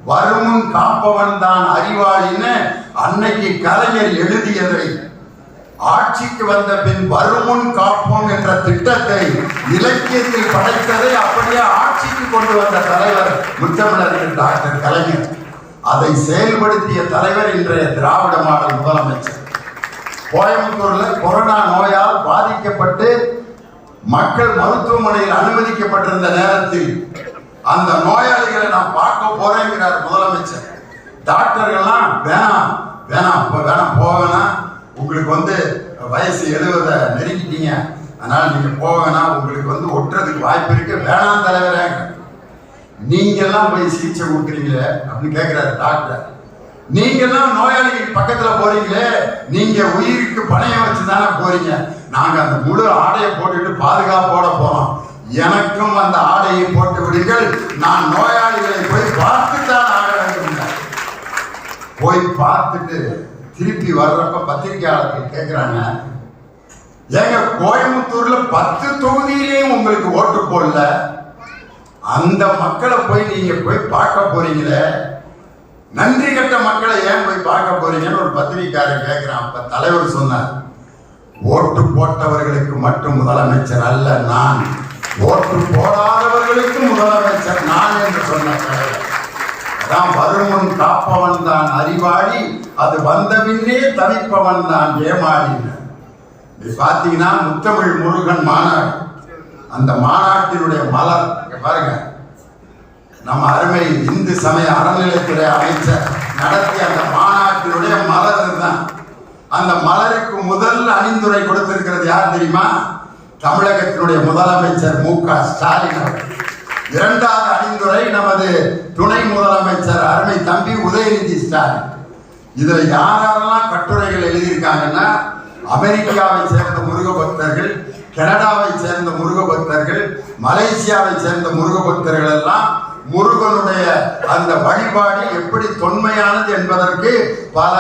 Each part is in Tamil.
வருமுன் காப்பவன் தான் அறிவாளின்னு அன்னைக்கு கலைஞர் எழுதியதை ஆட்சிக்கு வந்த பின் வருமுன் காப்போம் என்ற திட்டத்தை இலக்கியத்தில் படைத்ததை அப்படியே ஆட்சிக்கு கொண்டு வந்த தலைவர் முத்தமிழர் டாக்டர் கலைஞர். அதை செயல்படுத்திய தலைவர் இன்றைய திராவிட மாடல் முதலமைச்சர். கோயம்புத்தூர்ல கொரோனா நோயால் பாதிக்கப்பட்டு மக்கள் மருத்துவமனையில் அனுமதிக்கப்பட்டிருந்த நேரத்தில் அந்த நோயாளிகளை நான் பார்க்க போறேங்கிறார் முதலமைச்சர். டாக்டர்கள்லாம் வேணாம் வேணாம் வேணாம் போவேனா, உங்களுக்கு வயசு 70 நெருங்கிட்டீங்க, அதனால நீங்க போவேனா, உங்களுக்கு ஒட்டுறதுக்கு வாய்ப்பு இருக்கு, வேணாம் தலைவரே, நீங்க எல்லாம் போய் சிகிச்சை கொடுக்குறீங்களே அப்படின்னு கேட்கிறாரு டாக்டர். நீங்க எல்லாம் நோயாளிகள் பக்கத்துல போறீங்களே, நீங்க உயிருக்கு பணையம் வச்சுதானே போறீங்க, நாங்க அந்த முழு ஆடையை போட்டுட்டு பாதுகாப்போட போறோம், எனக்கும் அந்த ஆடையை போட்டு விடுங்கள், நான் நோயாளிகளை போய் பார்த்துத்தான் ஆக வேண்டும். போய் பார்த்துட்டு திருப்பி வர்றப்ப பத்திரிகையாளர்கள் கேட்கிறாங்க, ஏங்க கோயம்புத்தூர்ல 10 தொகுதியிலையும் உங்களுக்கு ஓட்டு போடல, அந்த மக்களை போய் நீங்க போய் பார்க்க போறீங்களே, நன்றி கட்ட மக்களை ஏன் போய் பார்க்க போறீங்கன்னு ஒரு பத்திரிகையாளர் கேட்கிறான். அப்ப தலைவர் சொன்னார், ஓட்டு போட்டவர்களுக்கு மட்டும் முதலமைச்சர் அல்ல நான், ஓட்டு போடாதவர்களுக்கு முதலமைச்சர் நான் என்று சொன்ன தலைவர். அதான் வருமுன் காப்பவன் தான் அறிவாளி, அது வந்த பின்னே தவிப்பவன் தான் ஏமாளி. பாத்தீங்கன்னா முத்தமிழ் முருகன் மாநாடு, அந்த மாநாட்டினுடைய மலர் பாருங்க, நம்ம அருமை இந்து சமய அறநிலைத்துறை அமைச்சர் நடத்திய அந்த மாநாட்டினுடைய மலர் தான். அந்த மலருக்கு முதல் அணிந்துரை கொடுத்திருக்கிறது யார் தெரியுமா? தமிழகத்தினுடைய முதலமைச்சர் மு.க. ஸ்டாலின் அவர்கள். இரண்டாவது அணிந்துரை நமது துணை முதலமைச்சர் அருமை தம்பி உதயநிதி ஸ்டாலின். இதுல யாரெல்லாம் கட்டுரைகள் எழுதியிருக்காங்கன்னா, அமெரிக்காவை சேர்ந்த முருக பக்தர்கள், கனடாவை சேர்ந்த முருக பக்தர்கள், மலேசியாவை சேர்ந்த முருக பக்தர்கள் எல்லாம் முருகனுடைய அந்த வழிபாடு எப்படி தொன்மையானது என்பதற்கு பல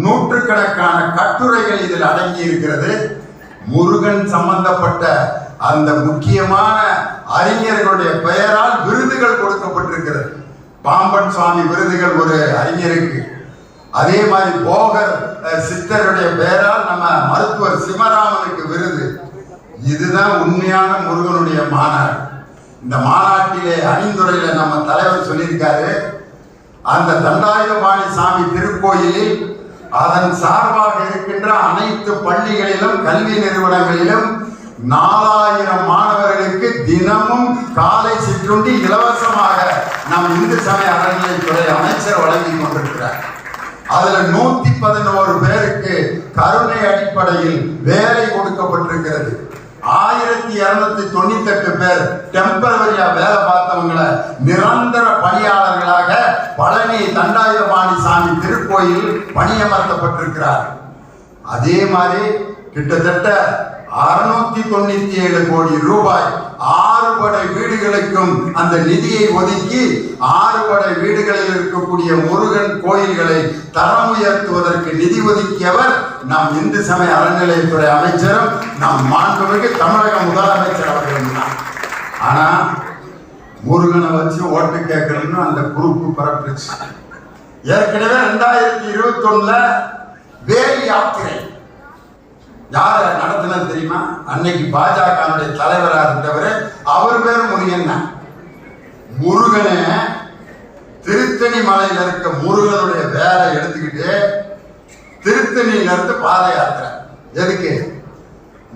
நூற்றுக்கணக்கான கட்டுரைகள் இதில் அடங்கி இருக்கிறது. முருகன் சம்பந்தப்பட்ட அந்த முக்கியமான அறிஞர்களுடைய பெயரால் விருதுகள் கொடுக்கப்பட்டிருக்கிறது. பாம்பன் சுவாமி விருதுகள் ஒரு அறிஞருக்கு, அதே மாதிரி போகர் சித்தருடைய பெயரால் நம்ம மருத்துவர் சிவராமனுக்கு விருது. இதுதான் உண்மையான முருகனுடைய மாநாடு. இந்த மாநாட்டிலே அணிந்துரையில நம்ம தலைவர் சொல்லியிருக்காரு, அந்த தண்டாயுதபாணி சாமி திருக்கோயிலில் அதன் சார்பாக இருக்கின்ற அனைத்து பள்ளிகளிலும் கல்வி நிறுவனங்களிலும் 4000 மாணவர்களுக்கு தினமும் காலை சிற்றுண்டி இலவசமாக நம் இந்து சமய அறநிலைத்துறை அமைச்சர் வழங்கி கொண்டிருக்கிறார். அதுல 111 பேருக்கு கருணை அடிப்படையில் வேலை கொடுக்கப்பட்டிருக்கிறது. 1298 பேர் டெம்பரவரியா வேலை பார்த்தவங்களை நிரந்தர பணியாளர்களாக பழனி தண்டாயுதபாணி சாமி திருக்கோயில் பணியமர்த்தப்பட்டிருக்கிறார். அதே மாதிரி கிட்டத்தட்ட 697 கோடி ரூபாய் 6 படை வீடுகளுக்கும் அந்த நிதியை ஒதுக்கி 6 படை வீடுகளில் இருக்கக்கூடிய முருகன் கோயில்களை தரம் உயர்த்துவதற்கு நிதி ஒதுக்கியவர் நம் இந்து சமய அறநிலையத்துறை அமைச்சரும் நம் மாண்புமிகு தமிழக முதலமைச்சர் அவர்கள் தான். ஆனா முருகனை வச்சு ஓட்டு கேட்கணும்னு அந்த குரூப்பு பரப்பிச்சு. ஏற்கனவே 2021 வேல் யாத்திரை யார நடத்தினது தெரியுமா? அன்னைக்கு பாஜக தலைவராக இருந்தவர், அவர் பேர் முருகன். முருகனை திருத்தணி மலையில இருக்க முருகனுடைய வேலை எடுத்துக்கிட்டு திருத்தணியில இருந்து பாத யாத்திரை. எதுக்கு?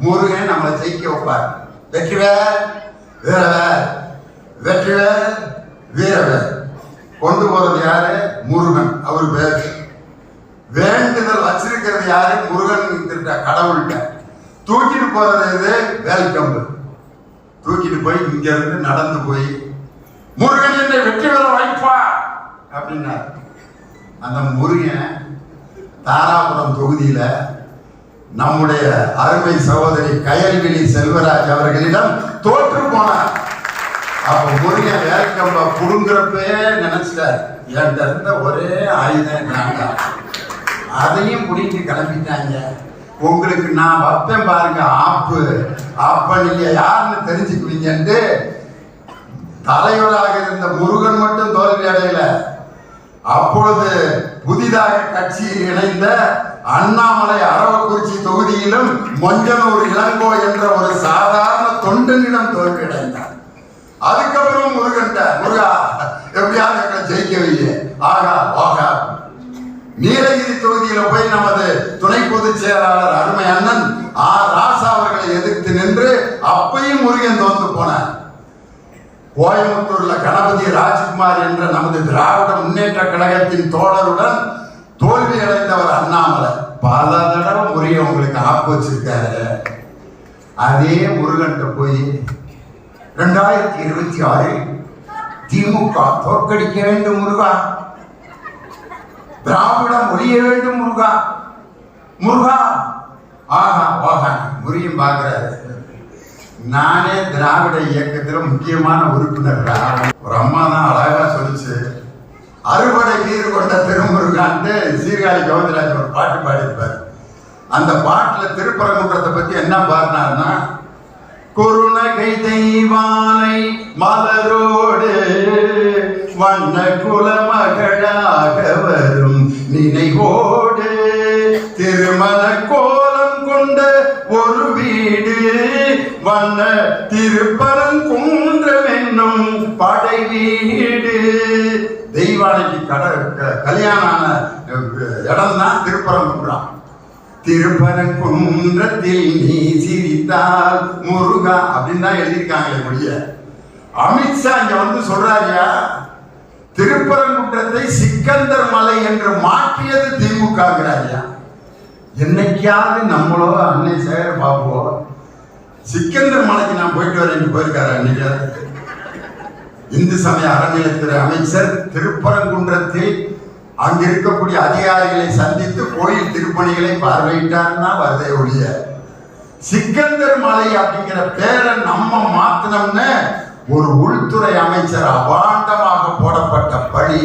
முருகன் நம்மளை ஜெயிக்க வைப்பார். வெற்றிவேல் வீரவேல், வெற்றிவேல் வீரவேல். கொண்டு போறது யாரு? முருகன். அவர் பேர். வேண்டுதல் வச்சிருக்கிறது யாரு? முருகன் கடவுள்கிட்ட. தூக்கிட்டு போறது எது? வேல்கம்பு. தூக்கிட்டு போய் இங்க இருந்து நடந்து போய் முருகன் என்னை வெற்றி பெற வைப்பா அப்படின்னார். அந்த முருகன் தாராபுரம் தொகுதியில நம்முடைய அருமை சகோதரி கயல்விழி செல்வராஜ் அவர்களிடம் தோற்று போனார். அப்ப முருகன் வேல்கம்பை புடுங்குறப்பே நினைச்சிட்டார், என்கிட்ட இருந்த ஒரே ஆயுதம் நாங்க, அதையும் புடிட்டு கிளம்பிட்டாங்க, உங்களுக்கு நான் வைப்பேன் பாருங்க ஆப்பு, அப்ப நீங்க யாருன்னு தெரிஞ்சுக்குவீங்கன்ட்டு தலைவராக இருந்த முருகன் மட்டும் தோல்வி அடையல, அப்பொழுது புதிதாக கட்சியில் இணைந்த அண்ணாமலை அரவக்குறிச்சி தொகுதியிலும் மொஞ்சனூர் இளங்கோ என்ற ஒரு சாதாரண தொண்டனிடம் தோல்வியடைந்தார். அதுக்கப்புறம் முருகா எப்படியாவது எங்களை ஜெயிக்கவில்லை, ஆகா ஆகா. நீலகிரி தொகுதியில போய் நமது துணை பொதுச் செயலாளர் அருமை அண்ணன் ராசா அவர்களை எதிர்த்து நின்று அப்பையும் முருகன் தோந்து போனார். கோயம்புத்தூர்ல கணபதி ராஜ்குமார் என்ற நமது திராவிட முன்னேற்ற கழகத்தின் தோழருடன் தோல்வி அடைந்தவர் அண்ணாமலை பல தடவை முருகன் உங்களுக்கு ஆப்பு வச்சிருக்காரு. அதே முருகன் போய் 2026 திமுக தோற்கடிக்க வேண்டும் முருகா, திராவிடம் ஒழிய வேண்டும் முருகா முருகா, ஆகா ஆகா. முருகன் பார்க்கிறாரு, நானே திராவிட இயக்கத்துல முக்கியமான உறுப்பினர். ஒரு அம்மா தான் அழகா சொல்லிச்சு, அறுவடை நீர் கொண்ட திருமுருகான்ட்டு சீர்காழி கவுந்தராஜ் ஒரு பாட்டு பாடியிருப்பார். அந்த பாட்டுல திருப்பரங்குன்றத்தை பத்தி என்ன பாடினார்னா, குருநகை தெய்வானை மலரோடு வண்ண குலமகளாக வரும் நினைவோடு திருமண கோலம் கொண்ட ஒரு வீடு வண்ண திருப்பரங்குன்றம் என்னும் படை வீடு. தெய்வானைக்கு கல்யாணான இடம் தான் திருப்பரங்குன்றம். திருப்பரங்குன்றத்தில் நீ சிரித்தால் முருகா அப்படின்னு தான் எழுதியிருக்காங்களே முடிய. அமித்ஷா இங்க வந்து சொல்றாரியா, திருப்பரங்குன்றத்தை சிக்கந்தர் மலை என்று மாற்றியது திமுகங்கிறாரியா. என்னைக்காவது நம்மளோ அன்னை சேகர பாபுவோ சிக்கந்தர் மலைக்கு நான் போயிட்டு வரேன் போயிருக்காரு. அன்னைக்கு இந்து சமய அறநிலையத்துறை அமைச்சர் திருப்பரங்குன்றத்தில் அங்க இருக்கக்கூடிய அதிகாரிகளை சந்தித்து கோயில் திருப்பணிகளை பார்வையிட்டார்னா வருதை ஒழிய, சிக்கந்தர் மலை அப்படிங்கிற பேரை நம்ம மாத்தினோம்னு ஒரு உள்துறை அமைச்சர் அபாண்டமாக போடப்பட்ட பழி.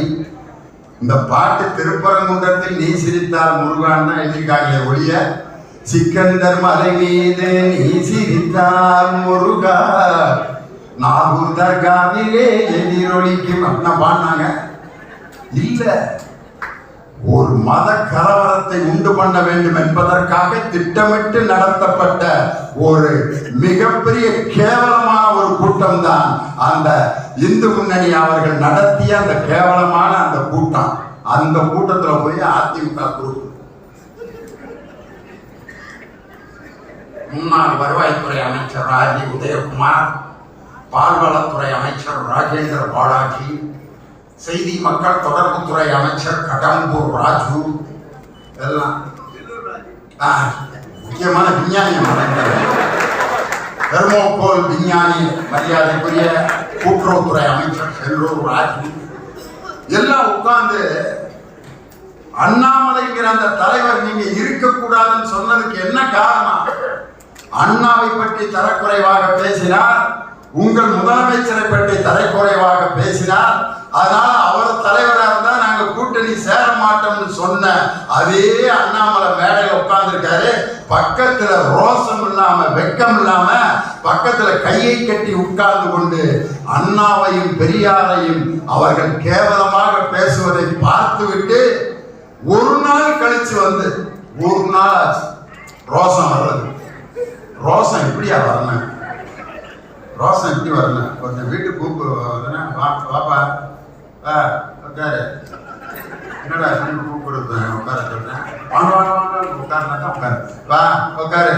இந்த பாட்டு திருப்பரங்குன்றத்தில் நீ சிரித்தால் முருகான்னு எழுதியிருக்காங்களே ஒழிய, சிக்கந்தர் மலை மீது நீ சிரித்தால் முருகா நாகூர் தர்காவிலே எதிரொலிக்கும் அப்படின்னா பாடினாங்க இல்ல. ஒரு மத கலவரத்தை உண்டு பண்ண வேண்டும் என்பதற்காக திட்டமிட்டு நடத்தப்பட்ட ஒரு மிகப்பெரிய கேவலமான ஒரு கூட்டம் தான் அந்த இந்து முன்னணி அவர்கள் நடத்திய அந்த கேவலமான அந்த கூட்டம். அந்த கூட்டத்தில் போய் அதிமுக குரூப் முன்னாள் வருவாய்த்துறை அமைச்சர் ராஜீவ் உதயகுமார், பால்வளத்துறை அமைச்சர் ராஜேந்திர பாலாஜி, செய்தி மக்கள் தொடர்புத்துறை அமைச்சர் கடம்பூர் ராஜு, எல்லாம் முக்கியமான விஞ்ஞானி தெர்மோகோல் விஞ்ஞானி மரியாதைக்குரிய கூட்டுறவுத்துறை அமைச்சர் செல்லூர் ராஜு எல்லாம் உட்கார்ந்து அண்ணாமலைங்கிற அந்த தலைவர் நீங்க இருக்கக்கூடாதுன்னு சொன்னதுக்கு என்ன காரணம்? அண்ணாவை பற்றி தரக்குறைவாக பேசினார், உங்கள் முதலமைச்சரை பற்றி தரக்குறைவாக பேசினார், அதனால அவர் தலைவராக இருந்தா நாங்க கூட்டணி சேர மாட்டோம்னு சொன்ன அதே அண்ணாமலை மேடையில் உட்கார்ந்துருக்காரு. பக்கத்துல ரோசம் இல்லாம வெக்கம் இல்லாம பக்கத்துல கையை கட்டி உட்கார்ந்து கொண்டு அண்ணாவையும் பெரியாரையும் அவர்கள் கேவலமாக பேசுவதை பார்த்துவிட்டு ஒரு நாள் கழிச்சு வந்து ஒரு நாள் ஆச்சு ரோசம் வர்றது. ரோசம் இப்படியா வரணும், ரோசம் இப்படி வரணும். கொஞ்சம் வீட்டுக்கு கூப்பிடு பாப்பா உட்காரு, என்னடா கூப்பிடுறது உட்கார சொல்றேன், வாங்க வாங்க வாங்க உட்காருனாக்கா உட்காரு, வா உட்காரு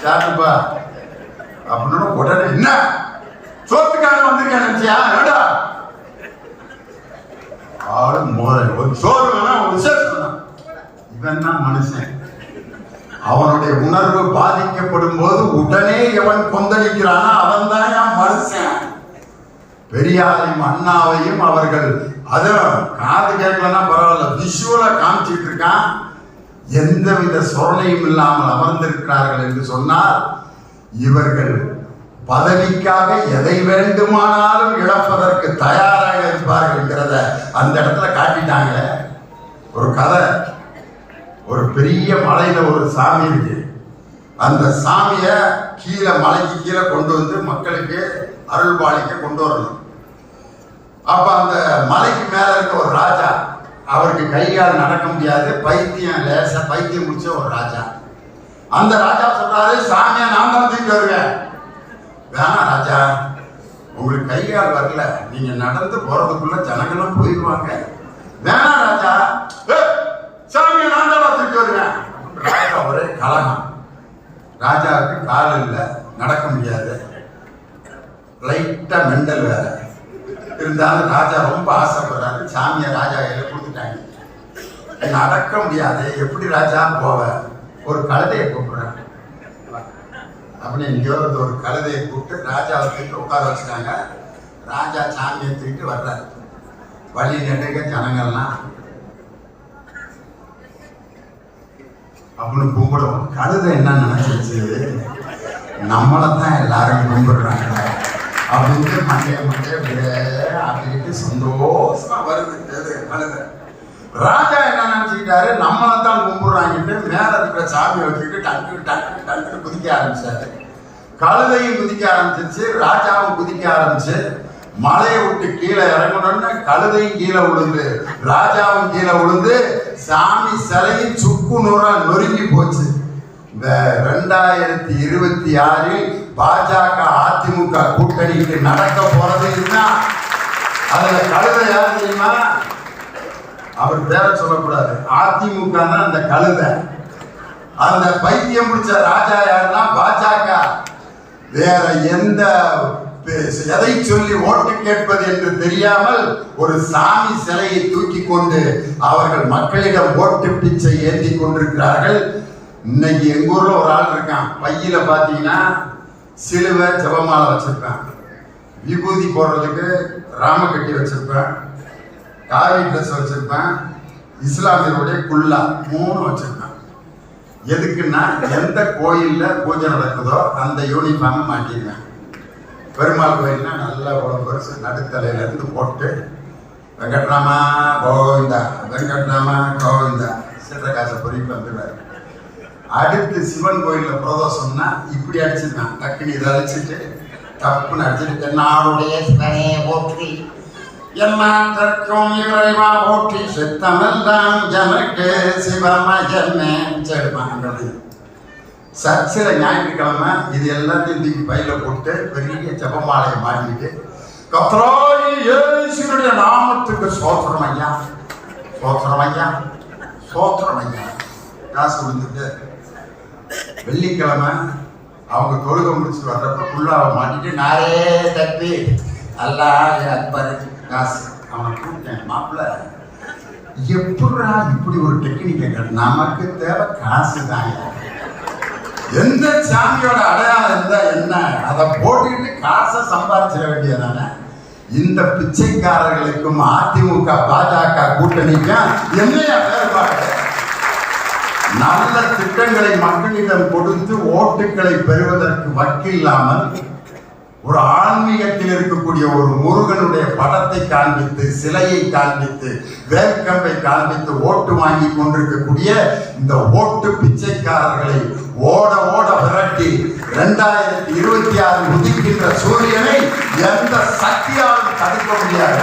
சாப்பிட்டுப்பா அப்படின்னு உடனே என்ன சோத்துக்காக வந்திருக்கேன் நினைச்சியா, என்னடா ஆளு மோத ஒரு சோறு வேணா ஒரு விசேஷம் தான். இவன் தான் மனுஷன். அவனுடைய உணர்வு பாதிக்கப்படும் போது உடனே எவன் கொந்தளிக்கிறானா அவன் தான் என் மனுஷன். பெரியாரையும் அண்ணாவையும் அவர்கள் அதுவும் காது கேட்கலன்னா பரவாயில்ல, விஷுவலா காமிச்சிட்டு இருக்கான். எந்தவித சொரணையும் இல்லாமல் அமர்ந்திருக்கிறார்கள் என்று சொன்னால் இவர்கள் பதவிக்காக எதை வேண்டுமானாலும் இழப்பதற்கு தயாராக இருப்பார்கள் என்கிறத அந்த இடத்துல காட்டிட்டாங்களே. ஒரு கதை, ஒரு பெரிய மலையில ஒரு சாமி இருக்கு. அந்த சாமிய கீழே மலைக்கு கீழே கொண்டு வந்து மக்களுக்கு அருள்பாலிக்க கொண்டு வரணும். அப்ப அந்த மலைக்கு மேல இருக்க ஒரு ராஜா அவருக்கு கையால் நடக்க முடியாது, பைத்தியம் லேசா பைத்தியம் முடிச்ச ஒரு ராஜா. அந்த ராஜா சொல்றாரு, சாமியா நான் தான் தூக்கி வருவேன். வேணாம் ராஜா, உங்களுக்கு கையால் வரல, நீங்க நடந்து போறதுக்குள்ள ஜனங்களும் போயிடுவாங்க. வேணாம் ராஜா, சாமியா நான் தான் தூக்கி வருவேன். ராஜா ஒரே கலகம். ராஜாவுக்கு கால் இல்லை, நடக்க முடியாது, லைட்டா மெண்டல் வேற இருந்தாலும் ராஜா ரொம்ப ஆசைப்படுறாரு. சாமியை ராஜா கையில கொடுத்துட்டாங்க. நடக்க முடியாது, எப்படி ராஜா போவ? ஒரு கழுதையை கூப்பிடுறேன் அப்படின்னு எங்கேயோ ஒரு கழுதையை கூப்பிட்டு ராஜாவை தூக்கிட்டு உட்கார வச்சுட்டாங்க. ராஜா சாமியை தூக்கிட்டு வர்றாரு. வழி நெடுங்க ஜனங்கள்லாம் அப்படின்னு கும்பிடுவோம். கழுதை என்ன நினைச்சிச்சு, நம்மளைத்தான் எல்லாரும் கும்பிடுறாங்க அப்படின்ட்டு மண்டைய அப்படின்ட்டு சந்தோஷமா வருது கழுதை. ராஜா என்ன நினைச்சுக்கிட்டாரு, நம்மளை தான் கும்பிடுறாங்கிட்டு மேல இருக்கிற சாமியை வச்சுக்கிட்டு டக்கு டக்கு டக்குன்னு குதிக்க ஆரம்பிச்சாரு. கழுதையும் குதிக்க ஆரம்பிச்சிருச்சு, ராஜாவும் குதிக்க ஆரம்பிச்சு. மலையை விட்டு கீழே இறங்கணும்னு கழுதையும் கீழே விழுந்து, ராஜாவும் கீழே விழுந்து, சாமி சிலையும் சுக்கு நூறா நொறுங்கி போச்சு. இந்த 2026 பாஜக அதிமுக கூட்டணிக்கு நடக்க போறது இதுதான். அதுல கழுதை யார் தெரியுமா? அவர் பேரை சொல்லக்கூடாது, அதிமுக தான் அந்த கழுதை. அந்த பைத்தியம் பிடிச்ச ராஜா யாருன்னா பாஜக. வேற எந்த எதை சொல்லி ஓட்டு கேட்பது என்று தெரியாமல் ஒரு சாமி சிலையை தூக்கி கொண்டு அவர்கள் மக்களிடம் ஓட்டு பிச்சை ஏந்தி கொண்டிருக்கிறார்கள். இன்னைக்கு எங்க ஊர்ல ஒரு ஆள் இருக்கான், பையில பாத்தீங்கன்னா சிலுவை ஜெபமாலை வச்சிருப்பேன், விபூதி போடுறதுக்கு ராம கட்டி வச்சிருப்பேன், காவி ட்ரெஸ் வச்சிருப்பேன், இஸ்லாமியருடைய குல்லா 3 வச்சிருப்பேன். எதுக்குன்னா எந்த கோயில்ல பூஜை நடக்குதோ அந்த யூனிஃபார்ம் மாட்டிடுவேன். பெருமாள் கோயில்னா நல்லா பெருசு நடுத்தலையில இருந்து போட்டு வெங்கட்ராமா கோவிந்தா வெங்கட்ராமா கோவிந்தா சிற்ற காசை பொறிப்பு வந்துடுவாரு. அடுத்து சிவன் கோயில்ல பிரதோஷம்னா இப்படி அடிச்சிருக்கான், டக்குன்னு இதை அடிச்சுட்டு தப்புன்னு அடிச்சுட்டு தென்னாடுடைய சிவனே போற்றி என்னாற்கும் இறைவா போற்றி சித்தமெல்லாம் ஜனக்கு சிவமயமே செல்வாங்க. சர்ச்சில் ஞாயிற்றுக்கிழமை இது எல்லாத்தையும் தூக்கி பையில போட்டு பெரிய ஜெபமாலையை மாட்டிக்கிட்டு கர்த்தராகிய இயேசுவினுடைய நாமத்துக்கு சோத்திரம் ஐயா, சோத்திரம் ஐயா, சோத்திரம் ஐயா காசு விழுந்துட்டு. வெள்ளிக்கிழமை அவங்க தொழுகை முடிச்சுட்டு வர்றப்ப குள்ளாவை மாட்டிட்டு நாரே தப்பி அல்லா அக்பர் காசு அவனை கூப்பிட்டேன். மாப்பிள்ள எப்படா இப்படி ஒரு டெக்னிக்கை, நமக்கு தேவை காசு தாங்க. எந்த சாமியோட அடையாளம் இருந்தா என்ன, அதை போட்டுக்கிட்டு காசை சம்பாதிச்சிட வேண்டியதானே. இந்த பிச்சைக்காரர்களுக்கும் அதிமுக பாஜக கூட்டணிக்கும் என்னையா வேறுபாடு? நல்ல திட்டங்களை மக்களிடம் கொடுத்து ஓட்டுக்களை பெறுவதற்கு வக்கில்லாமல் ஒரு ஆன்மீகத்தில் இருக்கக்கூடிய ஒரு முருகனுடைய படத்தை காண்பித்து, சிலையை காண்பித்து, வேர்க்கம்பை காண்பித்து ஓட்டு வாங்கி கொண்டிருக்கக்கூடிய இந்த ஓட்டு பிச்சைக்காரர்களை ஓட ஓட விரட்டி 2026 உதிக்கின்ற சூரியனை எந்த சக்தியாலும் தடுக்க முடியாது.